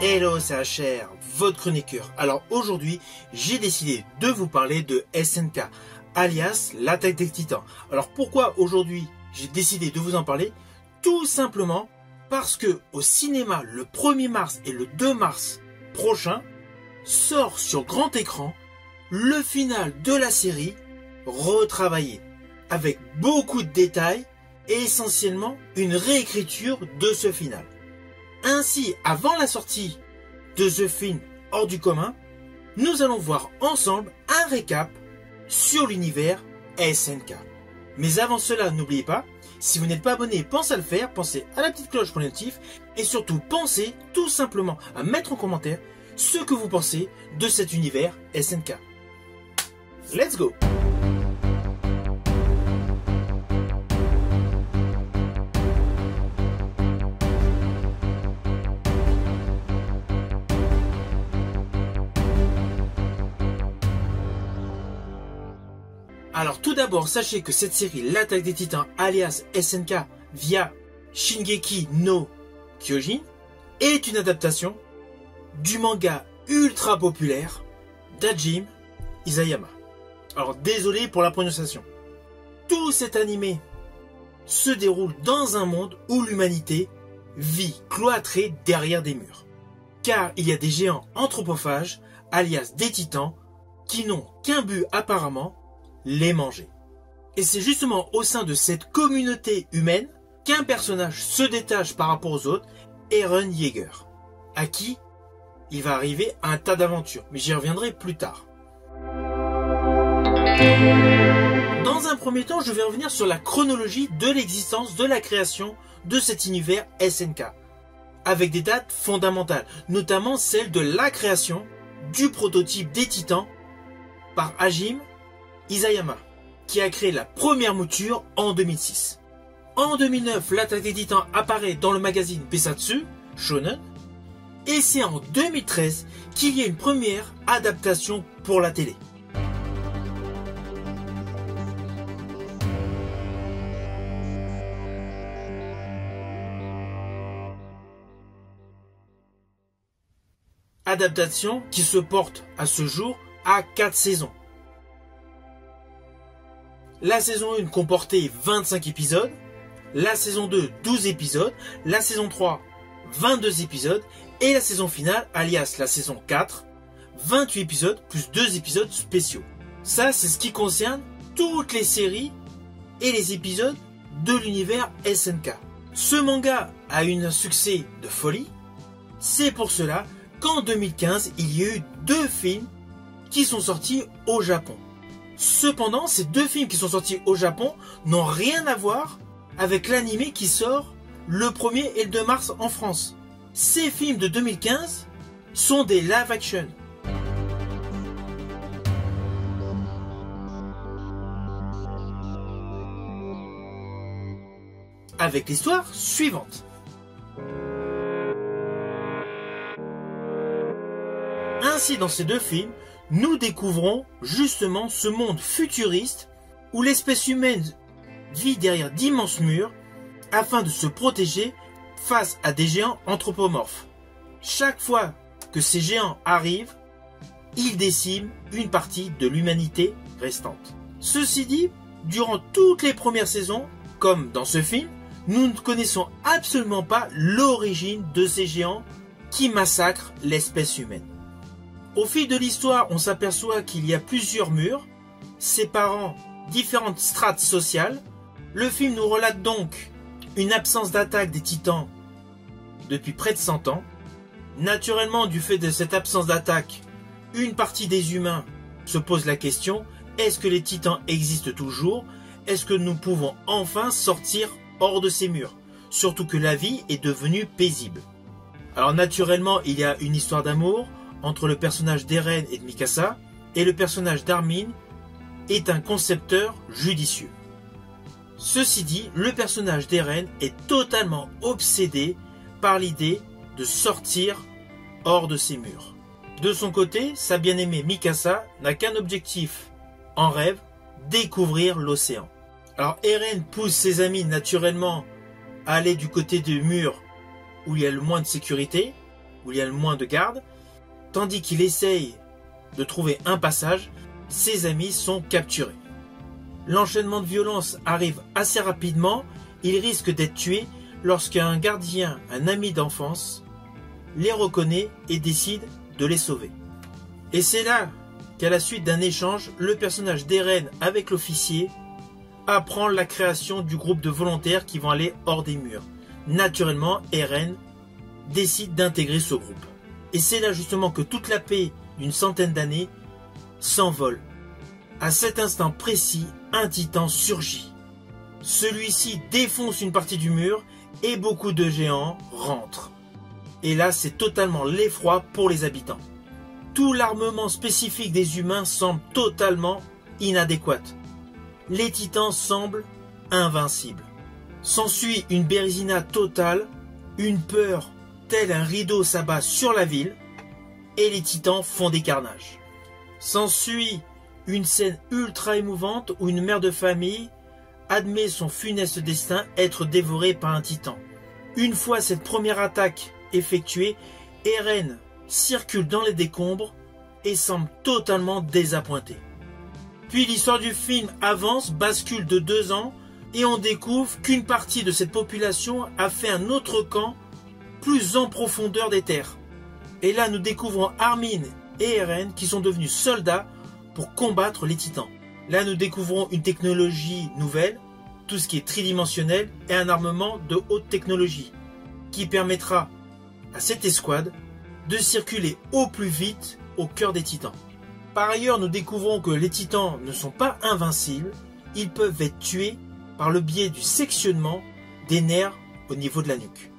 Hello, c'est HR, votre chroniqueur. Alors aujourd'hui, j'ai décidé de vous parler de SNK, alias l'attaque des Titans. Alors pourquoi aujourd'hui j'ai décidé de vous en parler? Tout simplement parce que au cinéma, le 1er mars et le 2 mars prochain, sort sur grand écran le final de la série retravaillé, avec beaucoup de détails et essentiellement une réécriture de ce final. Ainsi, avant la sortie de ce film hors du commun, nous allons voir ensemble un récap sur l'univers SNK. Mais avant cela, n'oubliez pas, si vous n'êtes pas abonné, pensez à le faire, pensez à la petite cloche pour les notifs et surtout pensez tout simplement à mettre en commentaire ce que vous pensez de cet univers SNK. Let's go! Alors tout d'abord, sachez que cette série, l'attaque des Titans, alias SNK, via Shingeki no Kyojin, est une adaptation du manga ultra populaire d'Hajime Isayama. Alors désolé pour la prononciation. Tout cet animé se déroule dans un monde où l'humanité vit cloîtrée derrière des murs. Car il y a des géants anthropophages, alias des titans, qui n'ont qu'un but apparemment, les manger. Et c'est justement au sein de cette communauté humaine qu'un personnage se détache par rapport aux autres, Eren Yeager, à qui il va arriver un tas d'aventures, mais j'y reviendrai plus tard. Dans un premier temps, je vais revenir sur la chronologie de l'existence de la création de cet univers SNK, avec des dates fondamentales, notamment celle de la création du prototype des Titans par Hajime Isayama, qui a créé la première mouture en 2006. En 2009, l'attaque des Titans apparaît dans le magazine Besatsu Shonen, et c'est en 2013 qu'il y a une première adaptation pour la télé. Adaptation qui se porte à ce jour à 4 saisons. La saison 1 comportait 25 épisodes, la saison 2 12 épisodes, la saison 3 22 épisodes et la saison finale, alias la saison 4, 28 épisodes plus 2 épisodes spéciaux. Ça, c'est ce qui concerne toutes les séries et les épisodes de l'univers SNK. Ce manga a eu un succès de folie. C'est pour cela qu'en 2015, il y a eu 2 films qui sont sortis au Japon. Cependant, ces 2 films qui sont sortis au Japon n'ont rien à voir avec l'anime qui sort le 1er et le 2 mars en France. Ces films de 2015 sont des live action. Avec l'histoire suivante. Ainsi, dans ces 2 films, nous découvrons justement ce monde futuriste où l'espèce humaine vit derrière d'immenses murs afin de se protéger face à des géants anthropomorphes. Chaque fois que ces géants arrivent, ils déciment une partie de l'humanité restante. Ceci dit, durant toutes les premières saisons, comme dans ce film, nous ne connaissons absolument pas l'origine de ces géants qui massacrent l'espèce humaine. Au fil de l'histoire, on s'aperçoit qu'il y a plusieurs murs séparant différentes strates sociales. Le film nous relate donc une absence d'attaque des titans depuis près de 100 ans. Naturellement, du fait de cette absence d'attaque, une partie des humains se pose la question, est-ce que les titans existent toujours? Est-ce que nous pouvons enfin sortir hors de ces murs? Surtout que la vie est devenue paisible. Alors naturellement, il y a une histoire d'amour entre le personnage d'Eren et de Mikasa, et le personnage d'Armin est un concepteur judicieux. Ceci dit, le personnage d'Eren est totalement obsédé par l'idée de sortir hors de ces murs. De son côté, sa bien-aimée Mikasa n'a qu'un objectif en rêve, découvrir l'océan. Alors Eren pousse ses amis naturellement à aller du côté du mur où il y a le moins de sécurité, où il y a le moins de gardes. Tandis qu'il essaye de trouver un passage, ses amis sont capturés. L'enchaînement de violence arrive assez rapidement. Il risque d'être tué lorsqu'un gardien, un ami d'enfance, les reconnaît et décide de les sauver. Et c'est là qu'à la suite d'un échange, le personnage d'Eren avec l'officier apprend la création du groupe de volontaires qui vont aller hors des murs. Naturellement, Eren décide d'intégrer ce groupe. Et c'est là justement que toute la paix d'une centaine d'années s'envole. À cet instant précis, un titan surgit. Celui-ci défonce une partie du mur et beaucoup de géants rentrent. Et là, c'est totalement l'effroi pour les habitants. Tout l'armement spécifique des humains semble totalement inadéquat. Les titans semblent invincibles. S'ensuit une bérésina totale, une peur tel un rideau s'abat sur la ville, et les titans font des carnages. S'ensuit une scène ultra émouvante où une mère de famille admet son funeste destin être dévorée par un titan. Une fois cette première attaque effectuée, Eren circule dans les décombres et semble totalement désappointé. Puis l'histoire du film avance, bascule de 2 ans et on découvre qu'une partie de cette population a fait un autre camp plus en profondeur des terres. Et là nous découvrons Armin et Eren qui sont devenus soldats pour combattre les titans. Là nous découvrons une technologie nouvelle, tout ce qui est tridimensionnel et un armement de haute technologie qui permettra à cette escouade de circuler au plus vite au cœur des titans. Par ailleurs, nous découvrons que les titans ne sont pas invincibles, ils peuvent être tués par le biais du sectionnement des nerfs au niveau de la nuque.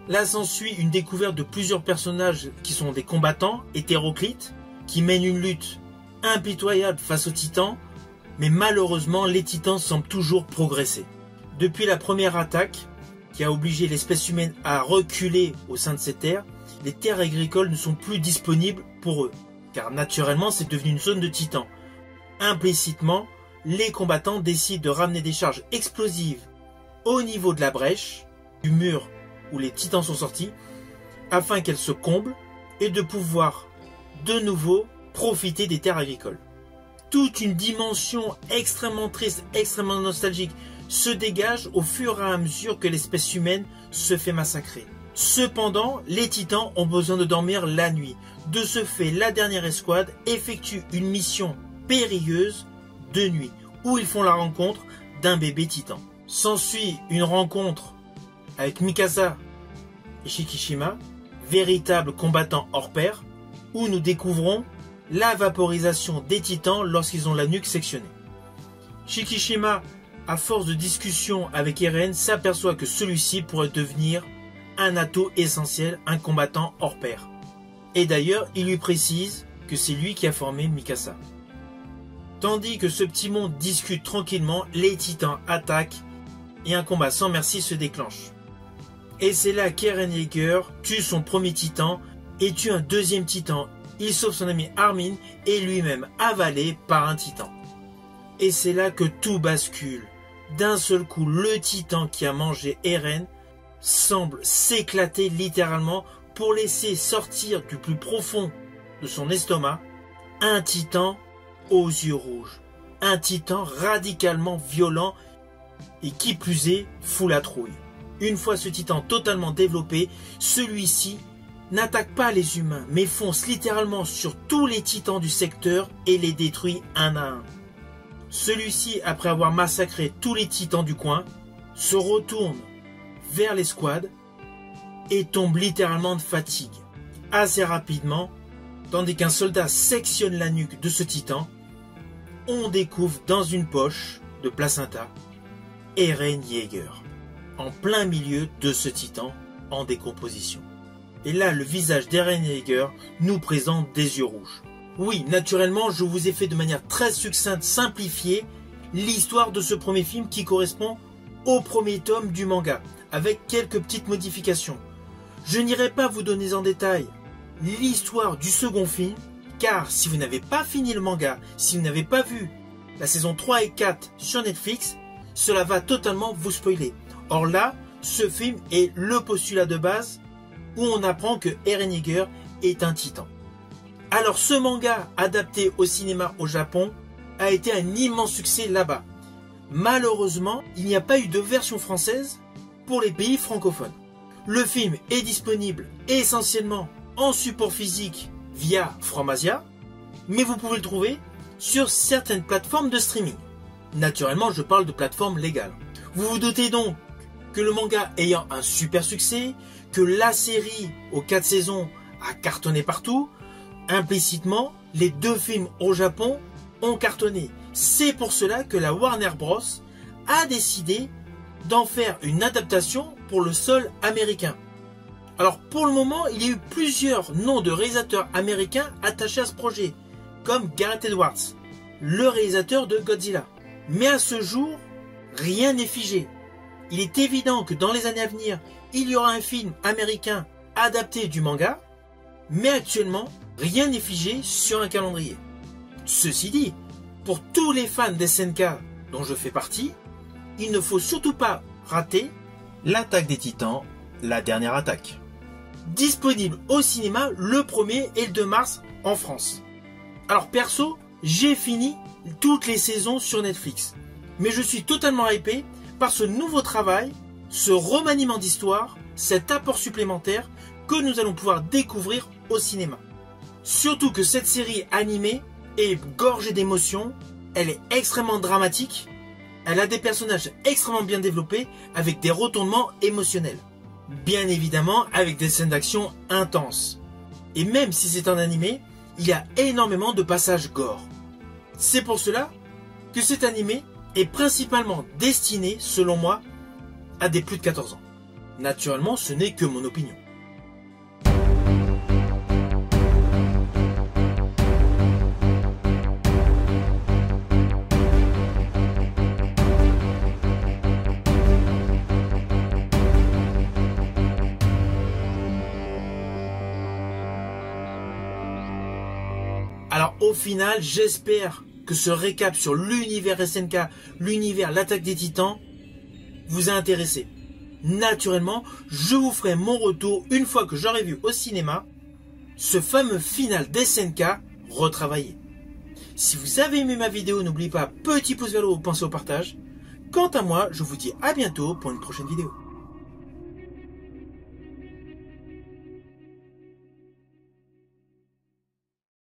Là s'ensuit une découverte de plusieurs personnages qui sont des combattants hétéroclites, qui mènent une lutte impitoyable face aux titans, mais malheureusement les titans semblent toujours progresser. Depuis la première attaque, qui a obligé l'espèce humaine à reculer au sein de ces terres, les terres agricoles ne sont plus disponibles pour eux, car naturellement c'est devenu une zone de titans. Implicitement, les combattants décident de ramener des charges explosives au niveau de la brèche, du mur où les titans sont sortis, afin qu'elles se comblent et de pouvoir de nouveau profiter des terres agricoles. Toute une dimension extrêmement triste, extrêmement nostalgique se dégage au fur et à mesure que l'espèce humaine se fait massacrer. Cependant, les titans ont besoin de dormir la nuit. De ce fait, la dernière escouade effectue une mission périlleuse de nuit, où ils font la rencontre d'un bébé titan. S'ensuit une rencontre avec Mikasa et Shikishima, véritables combattants hors pair, où nous découvrons la vaporisation des titans lorsqu'ils ont la nuque sectionnée. Shikishima, à force de discussion avec Eren, s'aperçoit que celui-ci pourrait devenir un atout essentiel, un combattant hors pair. Et d'ailleurs, il lui précise que c'est lui qui a formé Mikasa. Tandis que ce petit monde discute tranquillement, les titans attaquent et un combat sans merci se déclenche. Et c'est là qu'Eren Yeager tue son premier titan et tue un deuxième titan. Il sauve son ami Armin et lui-même avalé par un titan. Et c'est là que tout bascule. D'un seul coup, le titan qui a mangé Eren semble s'éclater littéralement pour laisser sortir du plus profond de son estomac un titan aux yeux rouges. Un titan radicalement violent et qui plus est fout la trouille. Une fois ce titan totalement développé, celui-ci n'attaque pas les humains mais fonce littéralement sur tous les titans du secteur et les détruit un à un. Celui-ci, après avoir massacré tous les titans du coin, se retourne vers l'escouade et tombe littéralement de fatigue. Assez rapidement, tandis qu'un soldat sectionne la nuque de ce titan, on découvre dans une poche de placenta Eren Yeager, en plein milieu de ce titan en décomposition. Et là, le visage d'Eren Yeager nous présente des yeux rouges. Oui, naturellement, je vous ai fait de manière très succincte, simplifiée, l'histoire de ce premier film qui correspond au premier tome du manga, avec quelques petites modifications. Je n'irai pas vous donner en détail l'histoire du second film, car si vous n'avez pas fini le manga, si vous n'avez pas vu la saison 3 et 4 sur Netflix, cela va totalement vous spoiler. Or là, ce film est le postulat de base où on apprend que Eren Yeager est un titan. Alors ce manga adapté au cinéma au Japon a été un immense succès là-bas. Malheureusement, il n'y a pas eu de version française pour les pays francophones. Le film est disponible essentiellement en support physique via Framasia, mais vous pouvez le trouver sur certaines plateformes de streaming. Naturellement, je parle de plateformes légales. Vous vous doutez donc que le manga ayant un super succès, que la série aux 4 saisons a cartonné partout, implicitement, les 2 films au Japon ont cartonné. C'est pour cela que la Warner Bros a décidé d'en faire une adaptation pour le sol américain. Alors pour le moment, il y a eu plusieurs noms de réalisateurs américains attachés à ce projet, comme Gareth Edwards, le réalisateur de Godzilla. Mais à ce jour, rien n'est figé. Il est évident que dans les années à venir, il y aura un film américain adapté du manga, mais actuellement, rien n'est figé sur un calendrier. Ceci dit, pour tous les fans d'SNK dont je fais partie, il ne faut surtout pas rater l'Attaque des Titans, la dernière attaque. Disponible au cinéma le 1er et le 2 mars en France. Alors perso, j'ai fini toutes les saisons sur Netflix. Mais je suis totalement hypé par ce nouveau travail, ce remaniement d'histoire, cet apport supplémentaire que nous allons pouvoir découvrir au cinéma. Surtout que cette série animée est gorgée d'émotions, elle est extrêmement dramatique, elle a des personnages extrêmement bien développés avec des retournements émotionnels. Bien évidemment avec des scènes d'action intenses. Et même si c'est un animé, il y a énormément de passages gore. C'est pour cela que cet animé est principalement destiné, selon moi, à des plus de 14 ans. Naturellement, ce n'est que mon opinion. Alors au final, j'espère que ce récap sur l'univers SNK, l'univers l'Attaque des Titans, vous a intéressé. Naturellement, je vous ferai mon retour une fois que j'aurai vu au cinéma ce fameux final d'SNK retravaillé. Si vous avez aimé ma vidéo, n'oubliez pas, petit pouce vers le haut, pensez au partage. Quant à moi, je vous dis à bientôt pour une prochaine vidéo.